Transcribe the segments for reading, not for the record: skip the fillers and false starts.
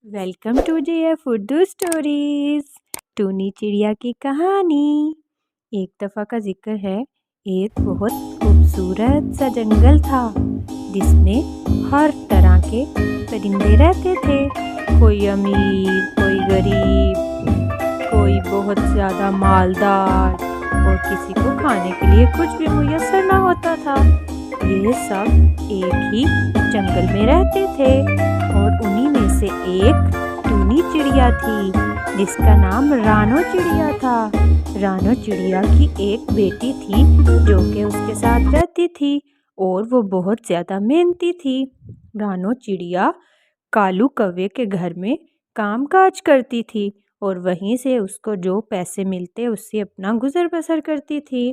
Welcome to JF Urdu stories. टूनी चिड़िया की कहानी। एक दफ़ा का जिक्र है, एक बहुत खूबसूरत सा जंगल था जिसमें हर तरह के परिंदे रहते थे। कोई अमीर, कोई गरीब, कोई बहुत ज़्यादा मालदार और किसी को खाने के लिए कुछ भी मुयस्सर ना होता था। ये सब एक ही जंगल में रहते थे और उन्हीं में से एक टूनी चिड़िया थी जिसका नाम रानो चिड़िया था। रानो चिड़िया की एक बेटी थी जो कि उसके साथ रहती थी और वो बहुत ज़्यादा मेहनती थी। रानो चिड़िया कालू कौवे के घर में काम काज करती थी और वहीं से उसको जो पैसे मिलते उससे अपना गुजर बसर करती थी।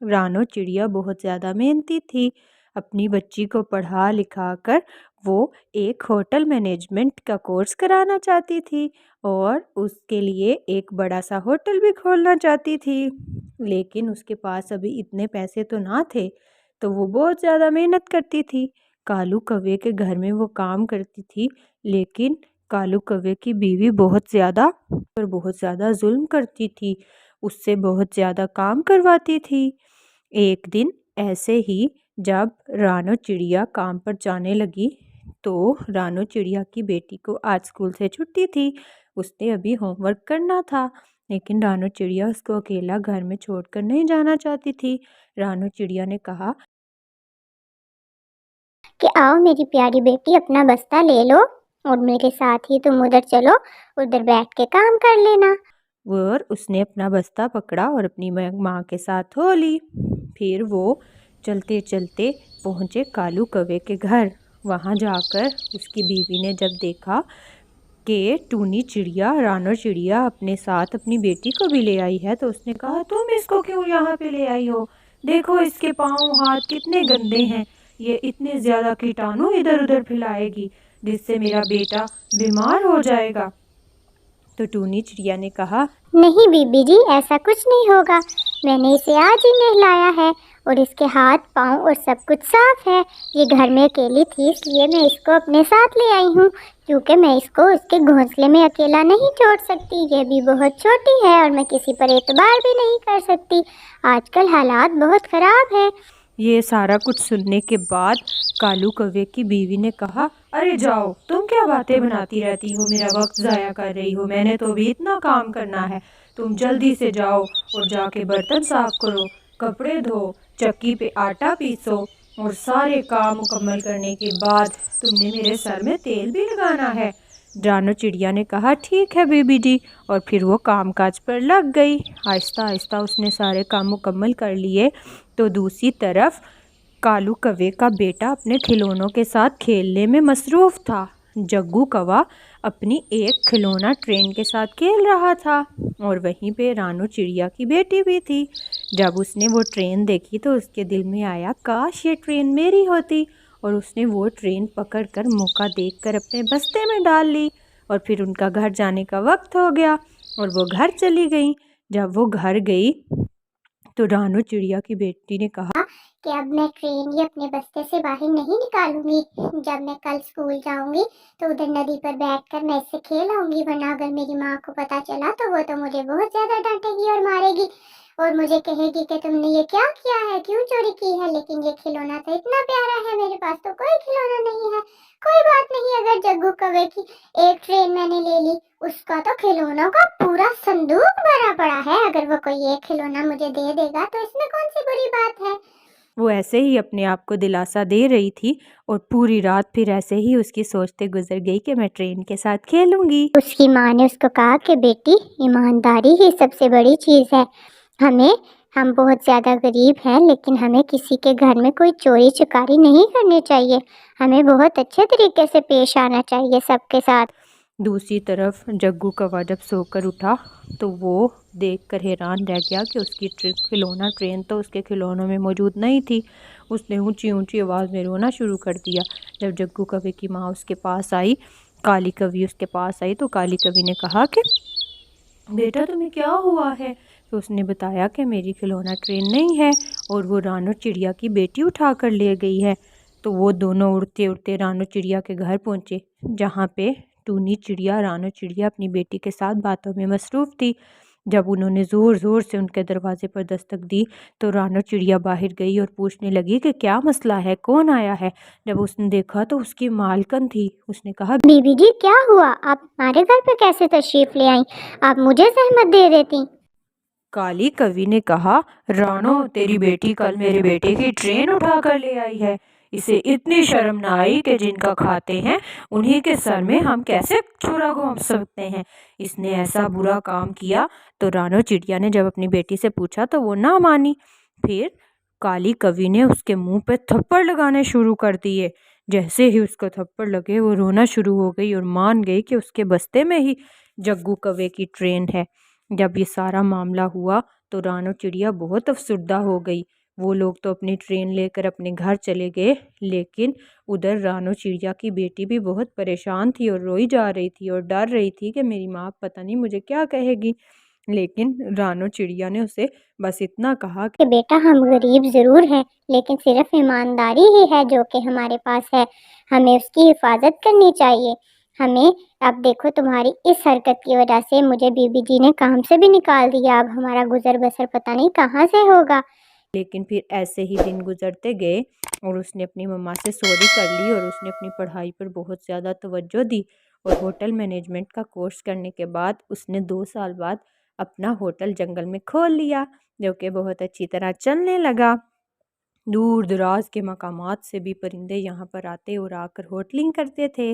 रानो चिड़िया बहुत ज़्यादा मेहनती थी। अपनी बच्ची को पढ़ा लिखा कर वो एक होटल मैनेजमेंट का कोर्स कराना चाहती थी और उसके लिए एक बड़ा सा होटल भी खोलना चाहती थी, लेकिन उसके पास अभी इतने पैसे तो ना थे, तो वो बहुत ज़्यादा मेहनत करती थी। कालू कौवे के घर में वो काम करती थी, लेकिन कालू कौवे की बीवी बहुत ज़्यादा जुल्म करती थी, उससे बहुत ज़्यादा काम करवाती थी। एक दिन ऐसे ही जब रानो चिड़िया काम पर जाने लगी तो रानो चिड़िया की बेटी को आज स्कूल से छुट्टी थी। उसने अभी होमवर्क करना था, लेकिन रानो चिड़िया उसको अकेला घर में छोड़कर नहीं जाना चाहती थी। रानो चिड़िया ने कहा कि आओ मेरी प्यारी बेटी, अपना बस्ता ले लो और मेरे साथ ही तुम उधर चलो, उधर बैठ के काम कर लेना। और उसने अपना बस्ता पकड़ा और अपनी माँ के साथ हो ली। फिर वो चलते चलते पहुँचे कालू कौवे के घर। वहाँ जाकर उसकी बीवी ने जब देखा कि टूनी चिड़िया रानो चिड़िया अपने साथ अपनी बेटी को भी ले आई है, तो उसने कहा, तुम इसको क्यों यहाँ पे ले आई हो? देखो इसके पाँव हाथ कितने गंदे हैं, ये इतने ज़्यादा कीटाणु इधर उधर फैलाएगी जिससे मेरा बेटा बीमार हो जाएगा। तो टूनी चिड़िया ने कहा, नहीं बीबी जी, ऐसा कुछ नहीं होगा। मैंने इसे आज ही नहलाया है और इसके हाथ पाँव और सब कुछ साफ है। ये घर में अकेली थी, इसलिए मैं इसको अपने साथ ले आई हूँ, क्योंकि मैं इसको उसके घोंसले में अकेला नहीं छोड़ सकती। ये भी बहुत छोटी है और मैं किसी पर एतबार भी नहीं कर सकती। आजकल हालात बहुत ख़राब है। ये सारा कुछ सुनने के बाद कालू कौवे की बीवी ने कहा, अरे जाओ, तुम क्या बातें बनाती रहती हो, मेरा वक्त ज़ाया कर रही हो, मैंने तो अभी इतना काम करना है। तुम जल्दी से जाओ और जाके बर्तन साफ करो, कपड़े धो, चक्की पे आटा पीसो और सारे काम मुकम्मल करने के बाद तुमने मेरे सर में तेल भी लगाना है। रानो चिड़िया ने कहा, ठीक है बीबी जी, और फिर वो कामकाज पर लग गई। आहिस्ता आहिस्ता उसने सारे काम मुकम्मल कर लिए। तो दूसरी तरफ कालू कौवे का बेटा अपने खिलौनों के साथ खेलने में मसरूफ़ था। जग्गू कौवा अपनी एक खिलौना ट्रेन के साथ खेल रहा था और वहीं पे रानो चिड़िया की बेटी भी थी। जब उसने वो ट्रेन देखी तो उसके दिल में आया, काश ये ट्रेन मेरी होती, और उसने वो ट्रेन पकड़कर मौका देखकर अपने बस्ते में डाल ली। और फिर उनका घर जाने का वक्त हो गया और वो घर चली गई। जब वो घर गई तो रानो चिड़िया की बेटी ने कहा कि अब मैं ट्रेन ये अपने बस्ते से बाहर नहीं निकालूंगी। जब मैं कल स्कूल जाऊंगी तो उधर नदी पर बैठकर मैं इससे खेल आऊंगी, वरना अगर मेरी माँ को पता चला तो वो तो मुझे बहुत ज्यादा डांटेगी और मारेगी और मुझे कहेगी कि तुमने ये क्या किया है, क्यों चोरी की है। लेकिन ये खिलौना तो इतना प्यारा है, मेरे पास तो कोई खिलौना नहीं है। कोई बात नहीं, अगर जग्गू कौवे की एक ट्रेन मैंने ले ली, उसका तो खिलौनों का पूरा संदूक भरा पड़ा है। अगर वो कोई एक खिलौना मुझे दे देगा तो इसमें कौन सी बुरी बात है। वो ऐसे ही अपने आप को दिलासा दे रही थी और पूरी रात फिर ऐसे ही उसकी सोचते गुजर गई कि मैं ट्रेन के साथ खेलूंगी। उसकी माँ ने उसको कहा कि बेटी, ईमानदारी ही सबसे बड़ी चीज़ है। हम बहुत ज़्यादा गरीब हैं, लेकिन हमें किसी के घर में कोई चोरी चकारी नहीं करनी चाहिए। हमें बहुत अच्छे तरीके से पेश आना चाहिए सबके साथ। दूसरी तरफ जग्गू कौवा जब सोकर उठा तो वो देखकर हैरान रह गया कि उसकी खिलौना ट्रेन तो उसके खिलौनों में मौजूद नहीं थी। उसने ऊंची ऊंची आवाज़ में रोना शुरू कर दिया। जब जग्गू कौवे की माँ उसके पास आई, काली कौवी उसके पास आई, तो काली कौवी ने कहा कि बेटा तुम्हें क्या हुआ है? तो उसने बताया कि मेरी खिलौना ट्रेन नहीं है और वो रानो चिड़िया की बेटी उठा कर ले गई है। तो वो दोनों उड़ते उड़ते रानो चिड़िया के घर पहुँचे, जहाँ पे टूनी चिड़िया रानो चिड़िया अपनी बेटी के साथ बातों में मसरूफ़ थी। जब उन्होंने ज़ोर-ज़ोर से उनके दरवाज़े पर दस्तक दी तो रानो चिड़िया बाहर गई और पूछने लगी कि क्या मसला है, कौन आया है? जब उसने देखा तो उसकी मालकिन थी। उसने कहा, बीबी जी क्या हुआ, आप हमारे घर पे कैसे तशरीफ ले आई? आप मुझे जहमत दे देती। काली कवि ने कहा, रानो तेरी बेटी कल मेरे बेटे की ट्रेन उठा कर ले आई है। इसे इतनी शर्म न आई कि जिनका खाते हैं उन्हीं के सर में हम कैसे छुरा घोंप सकते हैं। इसने ऐसा बुरा काम किया। तो रानो चिड़िया ने जब अपनी बेटी से पूछा तो वो ना मानी। फिर काली कवि ने उसके मुंह पे थप्पड़ लगाने शुरू कर दिए। जैसे ही उसको थप्पड़ लगे वो रोना शुरू हो गई और मान गई कि उसके बस्ते में ही जग्गू कौवे की ट्रेन है। जब ये सारा मामला हुआ तो रानो चिड़िया बहुत अफसुर्दा हो गई। वो लोग तो अपनी ट्रेन लेकर अपने घर चले गए, लेकिन उधर रानो चिड़िया की बेटी भी बहुत परेशान थी और रोई जा रही थी और डर रही थी कि मेरी माँ पता नहीं मुझे क्या कहेगी। लेकिन रानो चिड़िया ने उसे बस इतना कहा कि बेटा हम गरीब ज़रूर हैं, लेकिन सिर्फ ईमानदारी ही है जो कि हमारे पास है, हमें उसकी हिफाजत करनी चाहिए। हमें अब देखो तुम्हारी इस हरकत की वजह से मुझे बीबी जी ने काम से भी निकाल दिया, अब हमारा गुजर बसर पता नहीं कहाँ से होगा। लेकिन फिर ऐसे ही दिन गुजरते गए और उसने अपनी मम्मा से सॉरी कर ली और उसने अपनी पढ़ाई पर बहुत ज़्यादा तवज्जो दी। और होटल मैनेजमेंट का कोर्स करने के बाद उसने 2 साल बाद अपना होटल जंगल में खोल लिया, जो कि बहुत अच्छी तरह चलने लगा। दूर दराज के मकामात से भी परिंदे यहाँ पर आते और आकर होटलिंग करते थे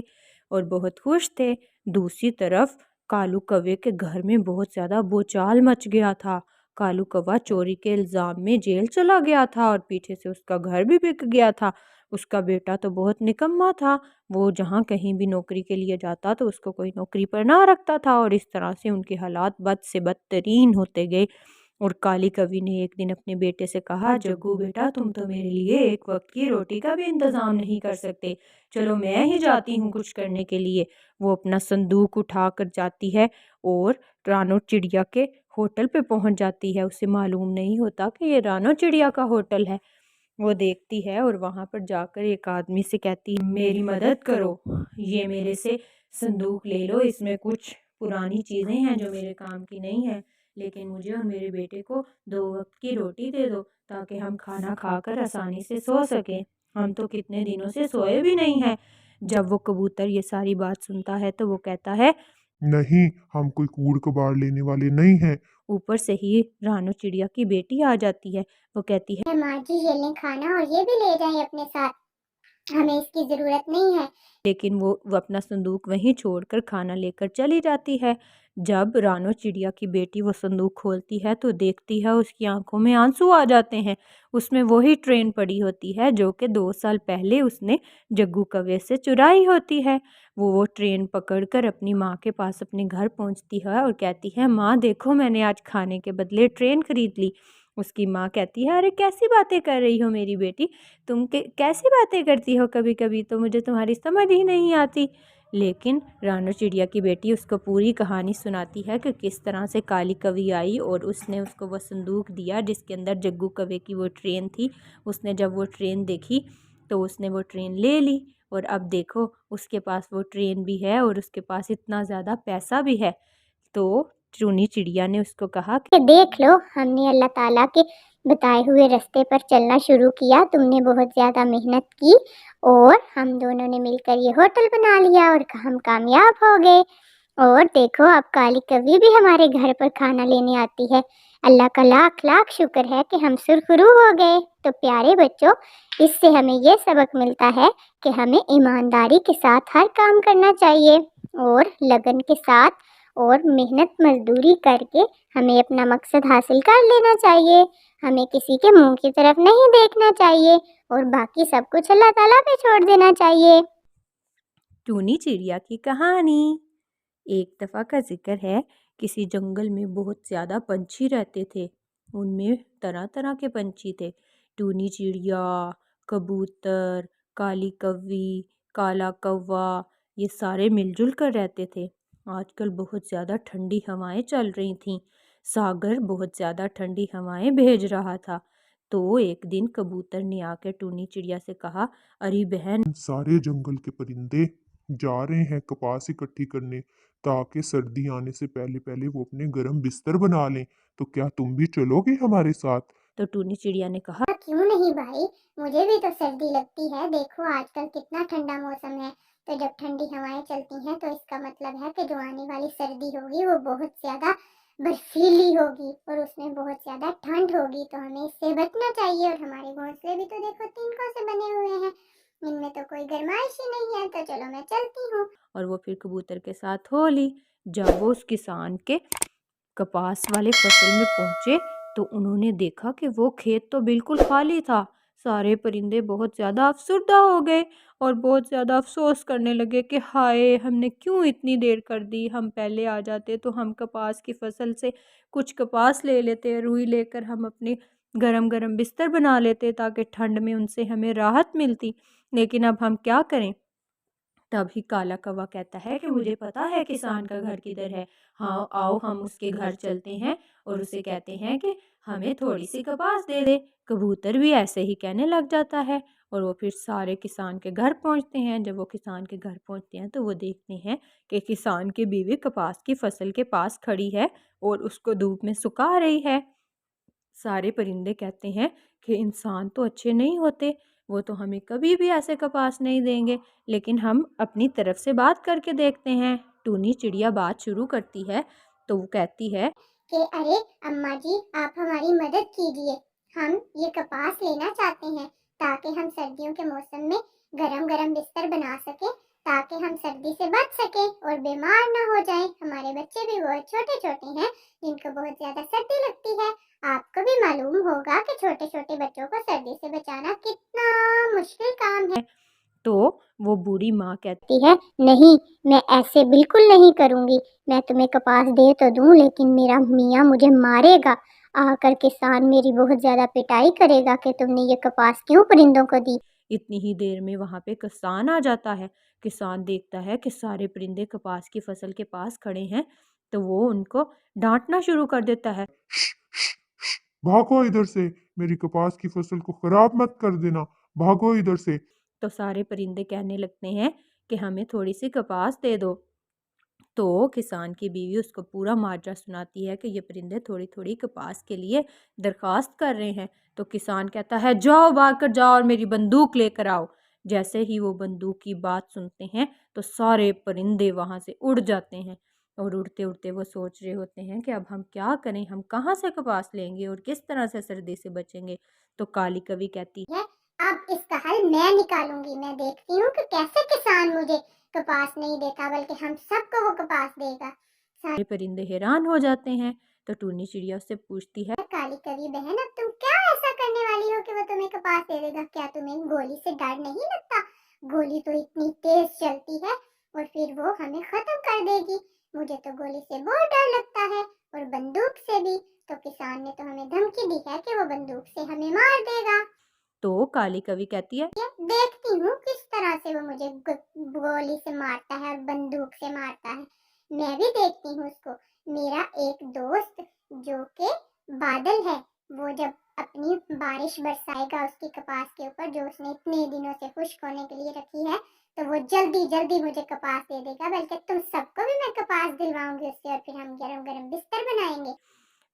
और बहुत खुश थे। दूसरी तरफ कालू कौवे के घर में बहुत ज़्यादा बोचाल मच गया था। कालू कौवा चोरी के इल्ज़ाम में जेल चला गया था और पीछे से उसका घर भी बिक गया था। उसका बेटा तो बहुत निकम्मा था। वो जहाँ कहीं भी नौकरी के लिए जाता तो उसको कोई नौकरी पर ना रखता था और इस तरह से उनके हालात बद से बदतरीन होते गए। और काली कवि ने एक दिन अपने बेटे से कहा, जग्गू बेटा तुम तो मेरे लिए एक वक्त की रोटी का भी इंतज़ाम नहीं कर सकते, चलो मैं ही जाती हूँ कुछ करने के लिए। वो अपना संदूक उठा कर जाती है और रानो चिड़िया के होटल पे पहुंच जाती है। उसे मालूम नहीं होता कि ये रानो चिड़िया का होटल है। वो देखती है और वहाँ पर जाकर एक आदमी से कहती है, मेरी मदद करो, ये मेरे से संदूक ले लो, इसमें कुछ पुरानी चीज़ें हैं जो मेरे काम की नहीं है, लेकिन मुझे और मेरे बेटे को 2 वक्त की रोटी दे दो ताकि हम खाना खाकर आसानी से सो सकें। हम तो कितने दिनों से सोए भी नहीं हैं। जब वो कबूतर ये सारी बात सुनता है तो वो कहता है, नहीं, हम कोई कूड़ कबाड़ लेने वाले नहीं हैं। ऊपर से ही रानो चिड़िया की बेटी आ जाती है। वो कहती है, माँ जी ये लें खाना और ये भी ले जाएं अपने साथ, हमें इसकी ज़रूरत नहीं है। लेकिन वो अपना संदूक वहीं छोड़कर खाना लेकर चली जाती है। जब रानो चिड़िया की बेटी वो संदूक खोलती है तो देखती है उसकी आंखों में आंसू आ जाते हैं। उसमें वही ट्रेन पड़ी होती है जो कि 2 साल पहले उसने जग्गू कौवे से चुराई होती है। वो ट्रेन पकड़कर अपनी माँ के पास अपने घर पहुँचती है और कहती है, माँ देखो मैंने आज खाने के बदले ट्रेन खरीद ली। उसकी माँ कहती है, अरे कैसी बातें कर रही हो मेरी बेटी, तुम कैसी बातें करती हो, कभी कभी तो मुझे तुम्हारी समझ ही नहीं आती। लेकिन रानो चिड़िया की बेटी उसको पूरी कहानी सुनाती है कि किस तरह से काली कवि आई और उसने उसको वो संदूक दिया जिसके अंदर जग्गू कौवे की वो ट्रेन थी। उसने जब वो ट्रेन देखी तो उसने वो ट्रेन ले ली और अब देखो उसके पास वो ट्रेन भी है और उसके पास इतना ज़्यादा पैसा भी है। तो चूनी चिड़िया ने उसको कहा कि देख लो हमने अल्लाह ताला के बताए हुए रास्ते पर चलना शुरू किया, तुमने बहुत ज़्यादा मेहनत की और हम दोनों ने मिलकर ये होटल बना लिया और हम कामयाब हो गए। और देखो अब काली कवि भी हमारे घर पर खाना लेने आती है। अल्लाह का लाख लाख शुक्र है कि हम सुरखरू हो गए। तो प्यारे बच्चों, इससे हमें ये सबक मिलता है कि हमें ईमानदारी के साथ हर काम करना चाहिए और लगन के साथ और मेहनत मजदूरी करके हमें अपना मकसद हासिल कर लेना चाहिए। हमें किसी के मुंह की तरफ नहीं देखना चाहिए और बाकी सब कुछ अल्लाह ताला पे छोड़ देना चाहिए। टूनी चिड़िया की कहानी। एक दफ़ा का जिक्र है, किसी जंगल में बहुत ज़्यादा पंछी रहते थे। उनमें तरह तरह के पंछी थे, टूनी चिड़िया, कबूतर, काली कौवी, काला कौवा, ये सारे मिलजुल कर रहते थे। आजकल बहुत ज़्यादा ठंडी हवाएं चल रही थीं। सागर बहुत ज़्यादा ठंडी हवाएं भेज रहा था। तो एक दिन कबूतर ने आकर टूनी चिड़िया से कहा, अरे बहन, सारे जंगल के परिंदे जा रहे हैं कपास इकट्ठी करने, ताकि सर्दी आने से पहले पहले वो अपने गर्म बिस्तर बना लें। तो क्या तुम भी चलोगे हमारे साथ? तो टूनी चिड़िया ने कहा, क्यों नहीं भाई, मुझे भी तो सर्दी लगती है। देखो आजकल कितना ठंडा मौसम है, तो जब ठंडी हवाएं चलती हैं तो इसका मतलब है कि जो आने वाली सर्दी होगी वो बहुत ज्यादा बर्फीली होगी और उसमें बहुत ज्यादा ठंड होगी। तो हमें इससे बचना चाहिए। और हमारे घोंसले भी तो देखो तिनकों से बने हुए हैं, इनमें तो कोई गर्माइश ही नहीं है। तो चलो मैं चलती हूँ। और वो फिर कबूतर के साथ हो ली। जब वो उस किसान के कपास वाले फसल में पहुंचे तो उन्होंने देखा कि वो खेत तो बिल्कुल खाली था। सारे परिंदे बहुत ज़्यादा अफसरदा हो गए और बहुत ज़्यादा अफसोस करने लगे कि हाय, हमने क्यों इतनी देर कर दी। हम पहले आ जाते तो हम कपास की फसल से कुछ कपास ले लेते, रुई लेकर हम अपनी गरम गरम बिस्तर बना लेते ताकि ठंड में उनसे हमें राहत मिलती। लेकिन अब हम क्या करें। तभी काला कौवा कहता है कि मुझे पता है किसान का घर किधर है। हाँ, आओ हम उसके घर चलते हैं और उसे कहते हैं कि हमें थोड़ी सी कपास दे दे। कबूतर भी ऐसे ही कहने लग जाता है और वो फिर सारे किसान के घर पहुंचते हैं। जब वो किसान के घर पहुंचते हैं तो वो देखते हैं कि किसान की बीवी कपास की फसल के पास खड़ी है और उसको धूप में सुखा रही है। सारे परिंदे कहते हैं कि इंसान तो अच्छे नहीं होते, वो तो हमें कभी भी ऐसे कपास नहीं देंगे, लेकिन हम अपनी तरफ से बात करके देखते हैं। टूनी चिड़िया बात शुरू करती है तो वो कहती है कि अरे अम्मा जी, आप हमारी मदद कीजिए। हम ये कपास लेना चाहते हैं ताकि हम सर्दियों के मौसम में गरम गरम बिस्तर बना सके, ताकि हम सर्दी से बच सके और बीमार ना हो जाएं। हमारे बच्चे भी बहुत छोटे छोटे हैं जिनको बहुत ज्यादा सर्दी लगती है। आपको भी मालूम होगा कि छोटे छोटे बच्चों को सर्दी से बचाना कितना मुश्किल काम है। तो वो बूढ़ी माँ कहती कहती है, नहीं, मैं ऐसे बिल्कुल नहीं करूंगी। मैं तुम्हें कपास दे तो दूं, लेकिन मेरा मियाँ मुझे मारेगा। आकर किसान मेरी बहुत ज्यादा पिटाई करेगा कि तुमने ये कपास क्यों परिंदों को दी। इतनी ही देर में वहाँ पे किसान आ जाता है। किसान देखता है कि सारे परिंदे कपास की फसल के पास खड़े हैं तो वो उनको डांटना शुरू कर देता है। भागो इधर से, मेरी कपास की फसल को खराब मत कर देना, भागो इधर से। तो सारे परिंदे कहने लगते हैं कि हमें थोड़ी सी कपास दे दो। तो किसान की बीवी उसको पूरा माजरा सुनाती है कि ये परिंदे थोड़ी थोड़ी कपास के लिए दरखास्त कर रहे हैं। तो किसान कहता है, जाओ भाग कर जाओ और मेरी बंदूक लेकर आओ। जैसे ही वो बंदूक की बात सुनते हैं तो सारे परिंदे वहाँ से उड़ जाते हैं और उड़ते उड़ते वो सोच रहे होते हैं कि अब हम क्या करें, हम कहाँ से कपास लेंगे और किस तरह से सर्दी से बचेंगे। तो काली कवि कहती है, अब इसका हल मैं निकालूंगी। मैं देखती हूँ कि कैसे किसान मुझे कपास नहीं देता, बल्कि हम सबको वो कपास देगा। है, परिंदे हैरान हो जाते हैं। तो टूनी चिड़िया उससे पूछती है, काली कवि बहन, अब तुम क्या ऐसा करने वाली हो कि वो तुम्हें कपास दे देगा? क्या तुम्हें गोली से डर नहीं लगता? गोली तो इतनी तेज चलती है और फिर वो हमें खत्म कर देगी। मुझे तो गोली से बहुत डर लगता है और बंदूक से भी। तो किसान ने तो हमें धमकी दी है कि वो बंदूक से हमें मार देगा। तो काली कवि कहती है, देखती हूँ किस तरह से वो मुझे गोली से मारता है और बंदूक से मारता है। मैं भी देखती हूँ उसको। मेरा एक दोस्त जो के बादल है, वो जब अपनी बारिश बरसाएगा उसकी कपास के ऊपर, जो उसने इतने दिनों से खुश्क होने के लिए रखी है, तो वो जल्दी जल्दी मुझे कपास दे देगा। बल्कि तुम सबको भी मैं कपास दिलवाऊंगी उससे और फिर हम गरम गरम बिस्तर बनाएंगे।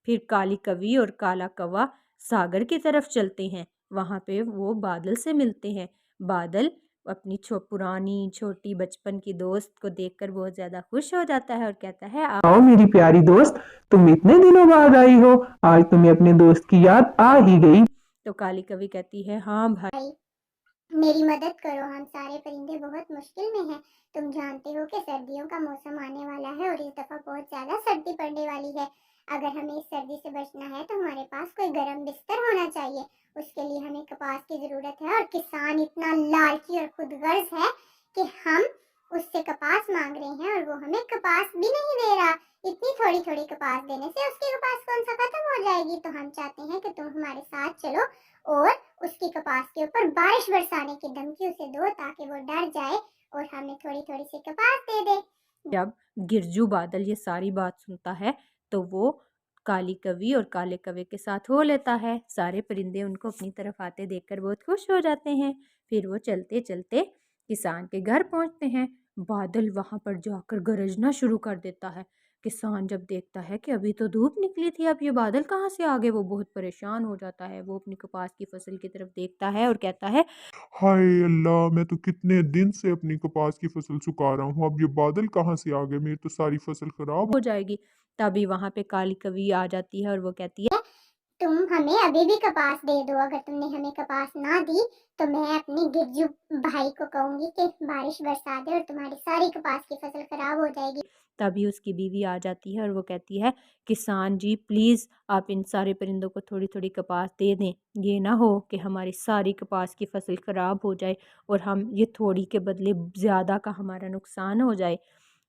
फिर काली कवि और काला कौवा सागर की तरफ चलते हैं। वहाँ पे वो बादल से मिलते हैं। बादल अपनी पुरानी छोटी बचपन की दोस्त को देखकर बहुत ज़्यादा खुश हो जाता है और कहता है, आओ मेरी प्यारी दोस्त, तुम इतने दिनों बाद आई हो। आज तुम्हें अपने दोस्त की याद आ ही गई। तो काली कवि कहती है, हाँ भाई, मेरी मदद करो, हम सारे परिंदे बहुत मुश्किल में हैं। तुम जानते हो कि सर्दियों का मौसम आने वाला है और इस दफा बहुत ज्यादा सर्दी पड़ने वाली है। अगर हमें इस सर्दी से बचना है तो हमारे पास कोई गर्म बिस्तर होना चाहिए। उसके लिए हमें कपास की जरूरत है और किसान इतना लालची और खुदगर्ज है कि हम उससे कपास मांग रहे हैं और वो हमें कपास भी नहीं दे रहा। इतनी थोड़ी थोड़ी कपास देने से उसकी कपास कौन सा खत्म हो जाएगी। तो हम चाहते हैं कि तुम हमारे साथ चलो और उसकी कपास के ऊपर बारिश बरसाने की धमकी उसे दो, ताकि वो डर जाए और हमें थोड़ी थोड़ी सी कपास दे दे। जब गिरजू बादल ये सारी बात सुनता है तो वो काली कवि और काले कवि के साथ हो लेता है। सारे परिंदे उनको अपनी तरफ आते देखकर बहुत खुश हो जाते हैं। फिर वो चलते चलते किसान के घर पहुंचते हैं बादल वहाँ पर जाकर गरजना शुरू कर देता है। किसान जब देखता है कि अभी तो धूप निकली थी, अब ये बादल कहाँ से आ गए, वो बहुत परेशान हो जाता है। वो अपनी कपास की फसल की तरफ देखता है और कहता है, हाय अल्लाह, मैं तो कितने दिन से अपनी कपास की फसल सुखा रहा हूँ, अब ये बादल कहाँ से आ गए, मेरी तो सारी फसल खराब हो जाएगी। तभी वहाँ पे काली कवि आ जाती है और वो कहती है, तुम हमें अभी भी कपास दे दो। अगर तुमने हमें कपास ना दी तो मैं अपने गिरजू भाई को कहूंगी कि बारिश बरसा दे और तुम्हारी सारी कपास की फसल खराब हो जाएगी। तभी उसकी बीवी आ जाती है और वो कहती है, किसान जी प्लीज़ आप इन सारे परिंदों को थोड़ी थोड़ी कपास दे दें, ये ना हो कि हमारी सारी कपास की फसल ख़राब हो जाए और हम ये थोड़ी के बदले ज़्यादा का हमारा नुकसान हो जाए।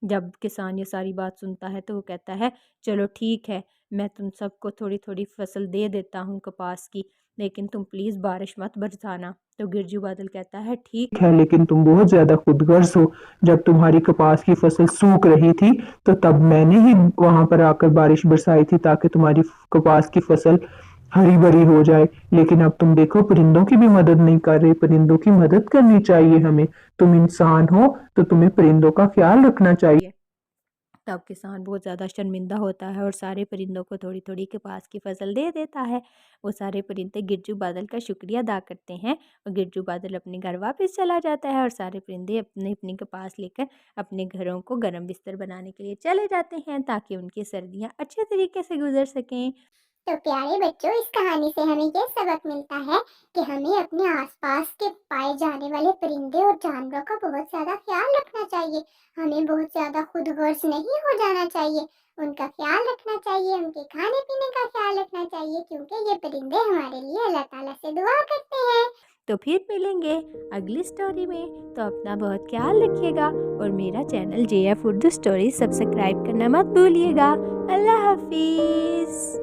जब किसान ये सारी बात सुनता है तो वो कहता है, चलो ठीक है, मैं तुम सबको थोड़ी थोड़ी फसल दे देता हूँ कपास की, लेकिन तुम प्लीज़ बारिश मत बरसाना। तो गिरजू बादल कहता है, ठीक है, लेकिन तुम बहुत ज्यादा खुदगर्ज हो। जब तुम्हारी कपास की फसल सूख रही थी तो तब मैंने ही वहां पर आकर बारिश बरसाई थी ताकि तुम्हारी कपास की फसल हरी भरी हो जाए। लेकिन अब तुम देखो परिंदों की भी मदद नहीं कर रहे। परिंदों की मदद करनी चाहिए हमें। तुम इंसान हो तो तुम्हें परिंदों का ख्याल रखना चाहिए। है। तब किसान बहुत ज़्यादा शर्मिंदा होता है और सारे परिंदों को थोड़ी थोड़ी कपास की फसल दे देता है। वो सारे परिंदे गिरजू बादल का शुक्रिया अदा करते हैं और गिरजू बादल अपने घर वापस चला जाता है और सारे परिंदे अपनी अपनी कपास लेकर अपने घरों को गर्म बिस्तर बनाने के लिए चले जाते हैं ताकि उनकी सर्दियाँ अच्छे तरीके से गुजर सकें। तो प्यारे बच्चों, इस कहानी से हमें ये सबक मिलता है कि हमें अपने आसपास के पाए जाने वाले परिंदे और जानवरों का बहुत ज्यादा ख्याल रखना चाहिए। हमें बहुत ज्यादा खुदगर्ज नहीं हो जाना चाहिए। उनका ख्याल रखना चाहिए, उनके खाने पीने का ख्याल रखना चाहिए, क्योंकि ये परिंदे हमारे लिए अल्लाह ताला से दुआ करते हैं। तो फिर मिलेंगे अगली स्टोरी में। तो अपना बहुत ख्याल रखिएगा और मेरा channel JF Urdu story subscribe करना मत भूलिएगा। अल्लाह हाफिज़।